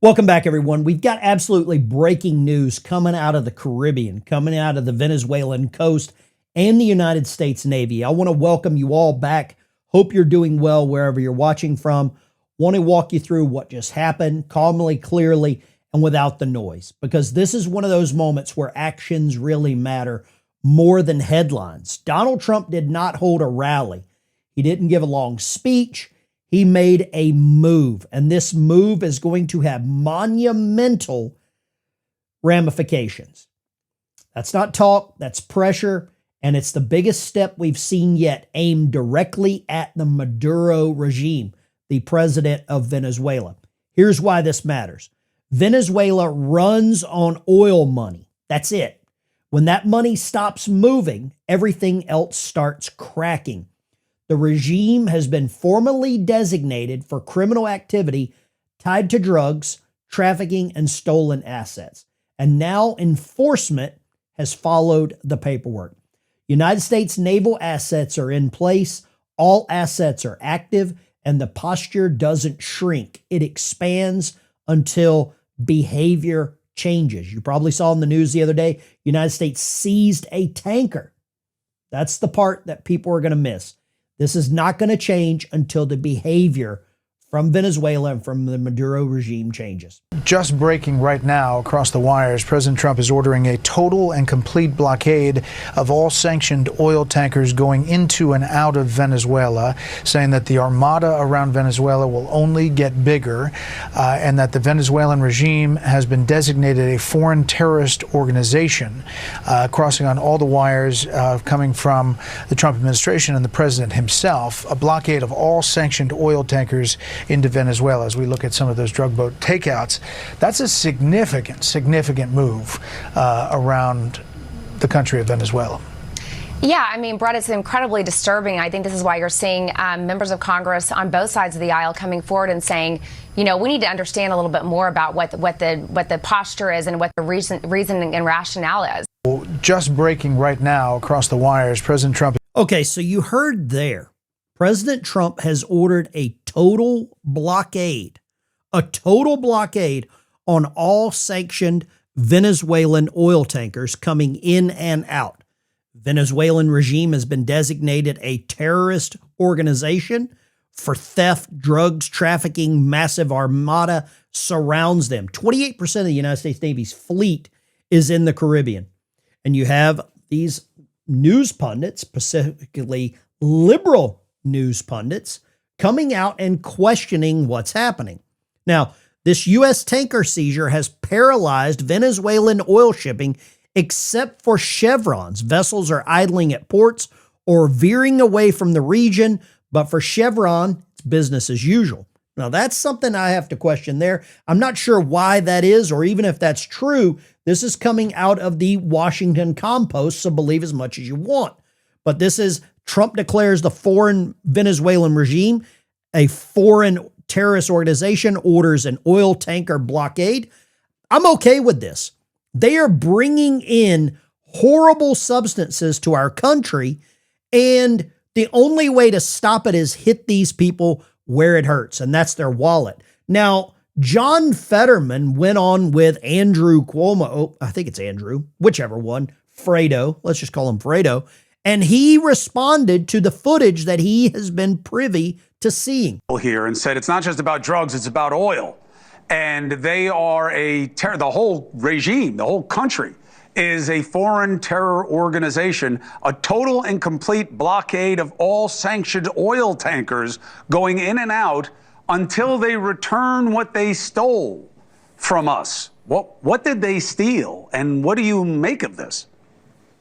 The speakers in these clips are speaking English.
Welcome back, everyone. We've got absolutely breaking news coming out of the Caribbean, coming out of the Venezuelan coast and the United States Navy. I want to welcome you all back. Hope you're doing well wherever you're watching from. Want to walk you through what just happened calmly, clearly, and without the noise, because this is one of those moments where actions really matter more than headlines. Donald Trump did not hold a rally. He didn't give a long speech. He made a move, and this move is going to have monumental ramifications. That's not talk, that's pressure, and it's the biggest step we've seen yet aimed directly at the Maduro regime, the president of Venezuela. Here's why this matters. Venezuela runs on oil money. That's it. When that money stops moving, everything else starts cracking. The regime has been formally designated for criminal activity tied to drugs, trafficking, and stolen assets. And now enforcement has followed the paperwork. United States naval assets are in place. All assets are active, and the posture doesn't shrink. It expands until behavior changes. You probably saw in the news the other day, United States seized a tanker. That's the part that people are going to miss. This is not going to change until the behavior from Venezuela and from the Maduro regime changes. Just breaking right now across the wires, President Trump is ordering a total and complete blockade of all sanctioned oil tankers going into and out of Venezuela, saying that the armada around Venezuela will only get bigger, and that the Venezuelan regime has been designated a foreign terrorist organization, crossing on all the wires coming from the Trump administration and the president himself. A blockade of all sanctioned oil tankers into Venezuela as we look at some of those drug boat takeouts. That's a significant move around the country of Venezuela. Yeah, I mean, Brett, it's incredibly disturbing. I think this is why you're seeing members of Congress on both sides of the aisle coming forward and saying, you know, we need to understand a little bit more about what the posture is and what the reasoning and rationale is. Well, just breaking right now across the wires, President Trump. Okay, so you heard there. President Trump has ordered a total blockade on all sanctioned Venezuelan oil tankers coming in and out. Venezuelan regime has been designated a terrorist organization for theft, drugs, trafficking. Massive armada surrounds them. 28% of the United States Navy's fleet is in the Caribbean. And you have these news pundits, specifically liberal news pundits, coming out and questioning what's happening. Now, this U.S. tanker seizure has paralyzed Venezuelan oil shipping except for Chevron's. Vessels are idling at ports or veering away from the region, but for Chevron, it's business as usual. Now, that's something I have to question there. I'm not sure why that is, or even if that's true. This is coming out of the Washington Compost, so believe as much as you want. But this is Trump declares the foreign Venezuelan regime a foreign terrorist organization, orders an oil tanker blockade. I'm okay with this. They are bringing in horrible substances to our country, and the only way to stop it is hit these people where it hurts, and that's their wallet. Now, John Fetterman went on with Andrew Cuomo, I think it's Andrew, whichever one, Fredo, let's just call him Fredo, and he responded to the footage that he has been privy to seeing. Here and said it's not just about drugs, it's about oil. And they are the whole regime, the whole country is a foreign terror organization, a total and complete blockade of all sanctioned oil tankers going in and out until they return what they stole from us. What did they steal? And what do you make of this?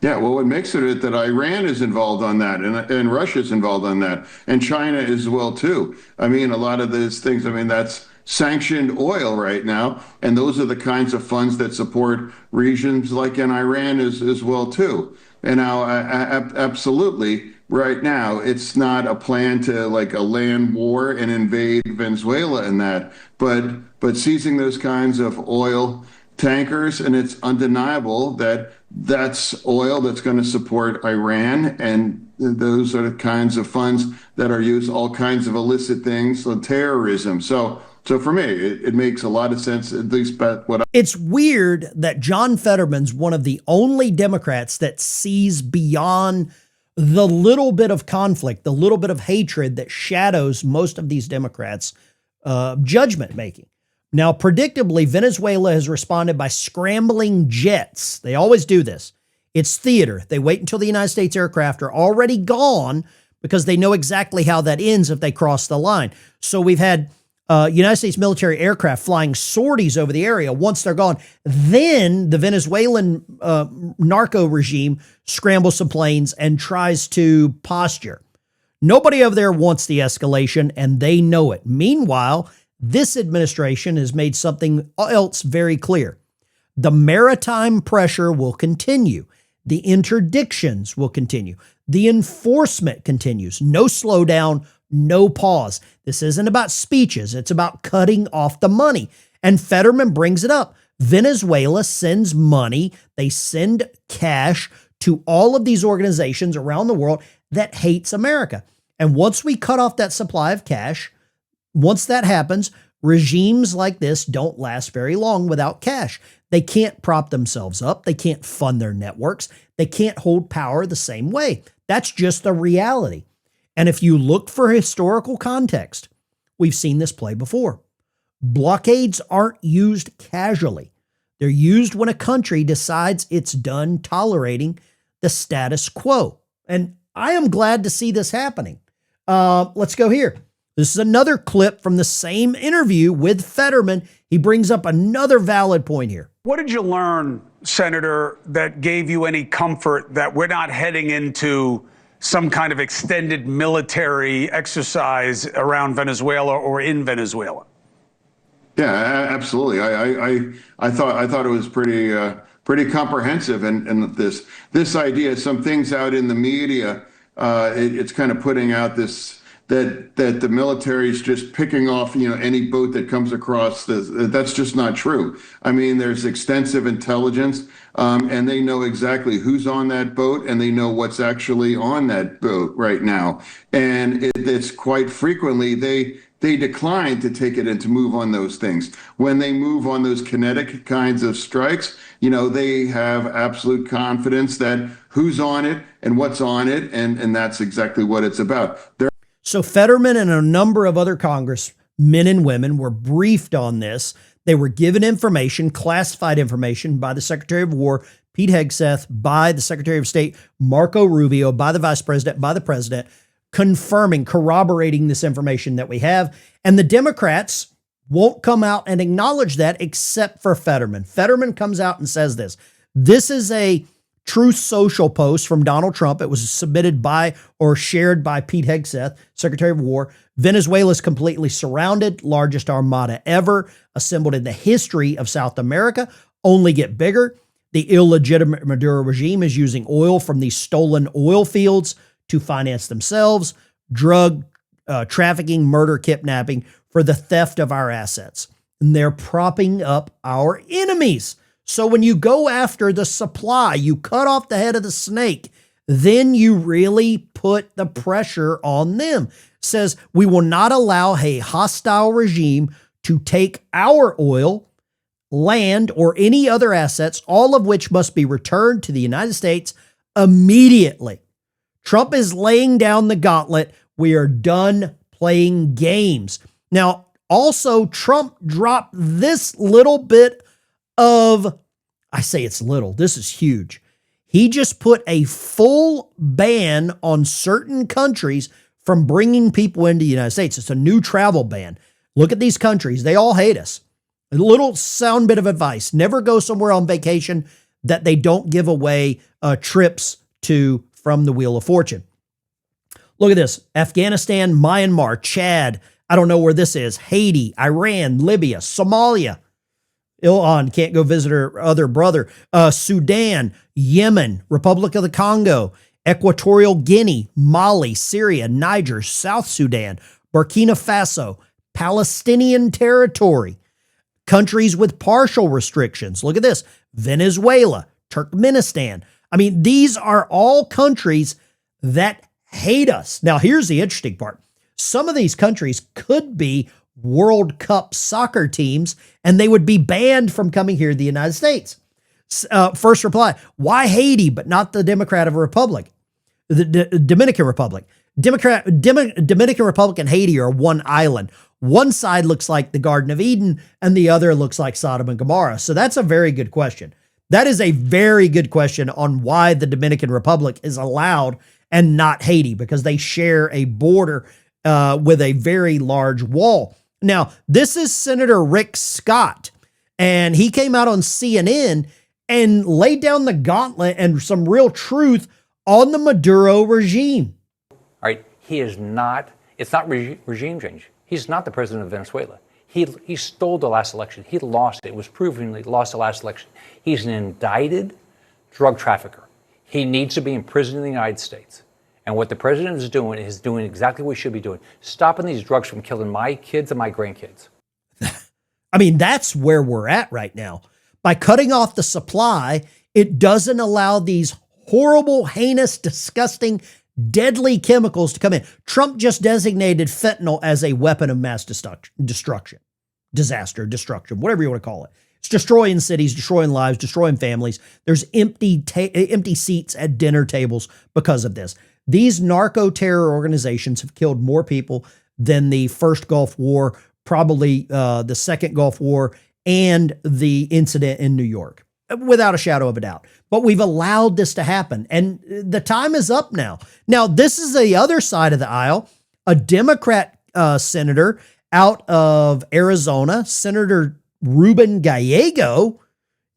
Yeah, well, what makes it that Iran is involved on that, and Russia is involved on that, and China as well, too. I mean, a lot of these things, I mean, that's sanctioned oil right now, and those are the kinds of funds that support regimes like in Iran as well, too. And now, absolutely, right now, it's not a plan to like a land war and invade Venezuela and that, but seizing those kinds of oil tankers, and it's undeniable that that's oil that's going to support Iran, and those are the kinds of funds that are used, all kinds of illicit things, so terrorism. So So for me, it makes a lot of sense, at least what It's weird that John Fetterman's one of the only Democrats that sees beyond the little bit of conflict, the little bit of hatred that shadows most of these Democrats' judgment making. Now, predictably, Venezuela has responded by scrambling jets. They always do this. It's theater. They wait until the United States aircraft are already gone because they know exactly how that ends if they cross the line. So we've had United States military aircraft flying sorties over the area. Once they're gone, then the Venezuelan narco regime scrambles some planes and tries to posture. Nobody over there wants the escalation, and they know it. Meanwhile, this administration has made something else very clear. The maritime pressure will continue. The interdictions will continue. The enforcement continues. No slowdown, no pause. This isn't about speeches. It's about cutting off the money. And Fetterman brings it up. Venezuela sends money. They send cash to all of these organizations around the world that hates America. And once we cut off that supply of cash, once that happens, regimes like this don't last very long without cash. They can't prop themselves up. They can't fund their networks. They can't hold power the same way. That's just the reality. And if you look for historical context, we've seen this play before. Blockades aren't used casually. They're used when a country decides it's done tolerating the status quo. And I am glad to see this happening. Let's go here. This is another clip from the same interview with Fetterman. He brings up another valid point here. What did you learn, Senator, that gave you any comfort that we're not heading into some kind of extended military exercise around Venezuela or in Venezuela? Yeah, absolutely. I thought it was pretty comprehensive, and this idea, some things out in the media, it's kind of putting out this that the military is just picking off any boat that comes across. That's just not true. I mean, there's extensive intelligence, and they know exactly who's on that boat, and they know what's actually on that boat right now. And it's quite frequently they decline to take it and to move on those things. When they move on those kinetic kinds of strikes, they have absolute confidence that who's on it and what's on it, and that's exactly what it's about. So Fetterman and a number of other congressmen and women were briefed on this. They were given information, classified information by the Secretary of War, Pete Hegseth, by the Secretary of State, Marco Rubio, by the Vice President, by the President, confirming, corroborating this information that we have. And the Democrats won't come out and acknowledge that except for Fetterman. Fetterman comes out and says this. This is a Truth Social post from Donald Trump. It was submitted by or shared by Pete Hegseth, Secretary of War. Venezuela is completely surrounded, largest armada ever, assembled in the history of South America, only get bigger. The illegitimate Maduro regime is using oil from these stolen oil fields to finance themselves, drug trafficking, murder, kidnapping for the theft of our assets. And they're propping up our enemies. So when you go after the supply, you cut off the head of the snake, then you really put the pressure on them. Says we will not allow a hostile regime to take our oil, land, or any other assets, all of which must be returned to the United States immediately. Trump is laying down the gauntlet. We are done playing games. Now, also, Trump dropped this little bit of, I say it's little, this is huge. He just put a full ban on certain countries from bringing people into the United States. It's a new travel ban. Look at these countries. They all hate us. A little sound bit of advice. Never go somewhere on vacation that they don't give away trips to from the Wheel of Fortune. Look at this. Afghanistan, Myanmar, Chad. I don't know where this is. Haiti, Iran, Libya, Somalia. Ilhan can't go visit her other brother. Sudan, Yemen, Republic of the Congo, Equatorial Guinea, Mali, Syria, Niger, South Sudan, Burkina Faso, Palestinian territory, countries with partial restrictions. Look at this. Venezuela, Turkmenistan. I mean, these are all countries that hate us. Now, here's the interesting part. Some of these countries could be World Cup soccer teams, and they would be banned from coming here to the United States. First reply, why Haiti, but not the Democratic Republic? The Dominican Republic. Dominican Republic and Haiti are one island. One side looks like the Garden of Eden, and the other looks like Sodom and Gomorrah. So that's a very good question. That is a very good question on why the Dominican Republic is allowed and not Haiti, because they share a border with a very large wall. Now, this is Senator Rick Scott, and he came out on CNN and laid down the gauntlet and some real truth on the Maduro regime. All right, he is not, it's not regime change. He's not the president of Venezuela. He stole the last election. He lost it. It was proven he lost the last election. He's an indicted drug trafficker. He needs to be imprisoned in the United States. And what the president is doing exactly what he should be doing, stopping these drugs from killing my kids and my grandkids. I mean, that's where we're at right now. By cutting off the supply, it doesn't allow these horrible, heinous, disgusting, deadly chemicals to come in. Trump just designated fentanyl as a weapon of mass destruction, disaster, destruction, whatever you want to call it. It's destroying cities, destroying lives, destroying families. There's empty seats at dinner tables because of this. These narco-terror organizations have killed more people than the first Gulf War, probably the second Gulf War, and the incident in New York, without a shadow of a doubt. But we've allowed this to happen, and the time is up now. Now, this is the other side of the aisle. A Democrat senator out of Arizona, Senator Ruben Gallego,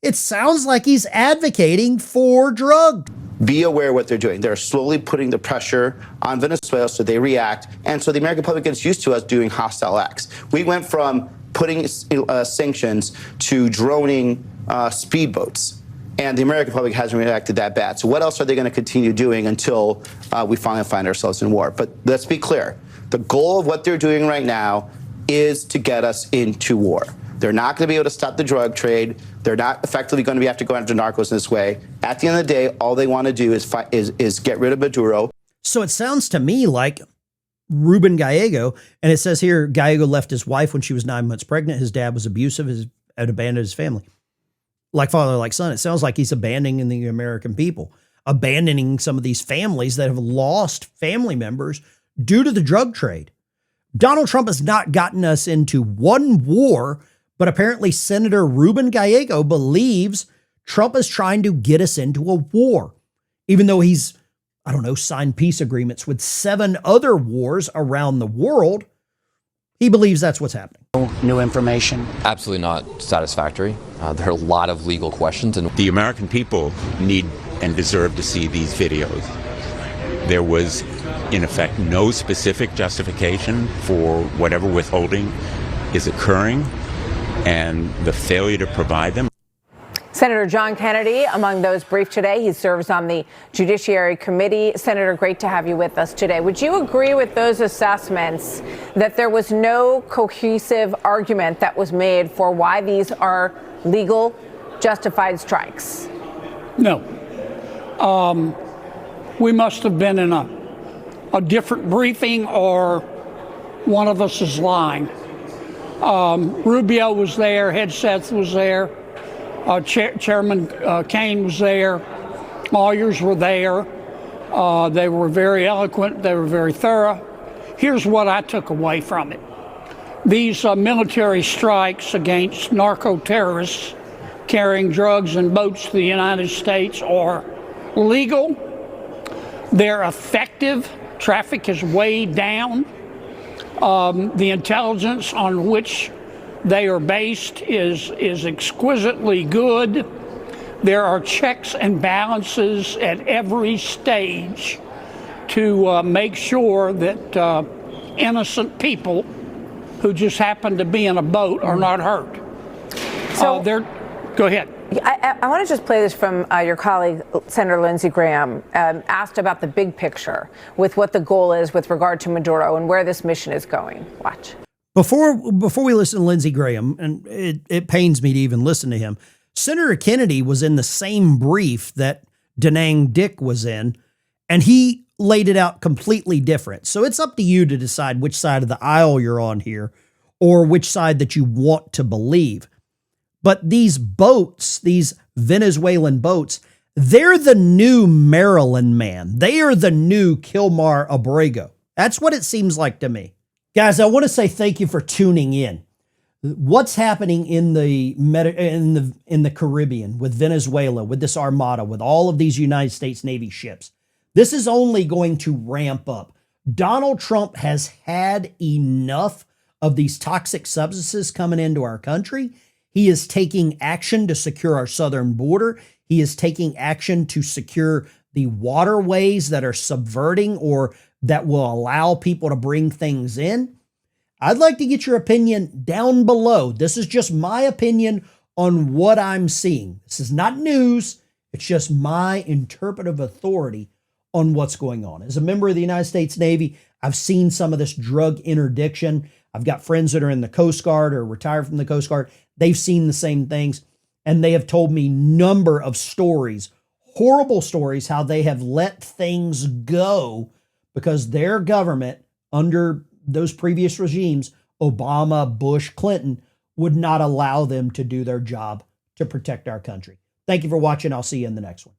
it sounds like he's advocating for drugs. Be aware of what they're doing. They're slowly putting the pressure on Venezuela so they react. And so the American public gets used to us doing hostile acts. We went from putting sanctions to droning speedboats. And the American public hasn't reacted that bad. So what else are they going to continue doing until we finally find ourselves in war? But let's be clear. The goal of what they're doing right now is to get us into war. They're not going to be able to stop the drug trade. They're not effectively going to have to go after narcos in this way. At the end of the day, all they want to do is get rid of Maduro. So it sounds to me like Ruben Gallego, and it says here, Gallego left his wife when she was 9 months pregnant. His dad was abusive and abandoned his family. Like father, like son. It sounds like he's abandoning the American people, abandoning some of these families that have lost family members due to the drug trade. Donald Trump has not gotten us into one war, but apparently Senator Ruben Gallego believes Trump is trying to get us into a war, even though he's, I don't know, signed peace agreements with 7 other wars around the world. He believes that's what's happening. New information? Absolutely not satisfactory. There are a lot of legal questions. And the American people need and deserve to see these videos. There was, in effect, no specific justification for whatever withholding is occurring, and the failure to provide them. Senator John Kennedy, among those briefed today, he serves on the Judiciary Committee. Senator, great to have you with us today. Would you agree with those assessments that there was no cohesive argument that was made for why these are legal, justified strikes? No. We must have been in a different briefing, or one of us is lying. Rubio was there, Hegseth was there, Chairman Kaine was there, lawyers were there. They were very eloquent, they were very thorough. Here's what I took away from it. These military strikes against narco-terrorists carrying drugs and boats to the United States are legal. They're effective. Traffic is way down. The intelligence on which they are based is exquisitely good. There are checks and balances at every stage to make sure that innocent people who just happen to be in a boat are not hurt. So go ahead. I want to just play this from your colleague, Senator Lindsey Graham, asked about the big picture with what the goal is with regard to Maduro and where this mission is going. Watch. Before we listen to Lindsey Graham, and it pains me to even listen to him, Senator Kennedy was in the same brief that Da Nang Dick was in, and he laid it out completely different. So it's up to you to decide which side of the aisle you're on here, or which side that you want to believe. But these boats, these Venezuelan boats, they're the new Maryland man. They are the new Kilmar Abrego. That's what it seems like to me. Guys, I want to say thank you for tuning in. What's happening in the Caribbean with Venezuela, with this armada, with all of these United States Navy ships, this is only going to ramp up. Donald Trump has had enough of these toxic substances coming into our country. He is taking action to secure our southern border. He is taking action to secure the waterways that are subverting or that will allow people to bring things in. I'd like to get your opinion down below. This is just my opinion on what I'm seeing. This is not news. It's just my interpretive authority on what's going on. As a member of the United States Navy, I've seen some of this drug interdiction. I've got friends that are in the Coast Guard or retired from the Coast Guard. They've seen the same things, and they have told me number of stories, horrible stories, how they have let things go because their government under those previous regimes, Obama, Bush, Clinton, would not allow them to do their job to protect our country. Thank you for watching. I'll see you in the next one.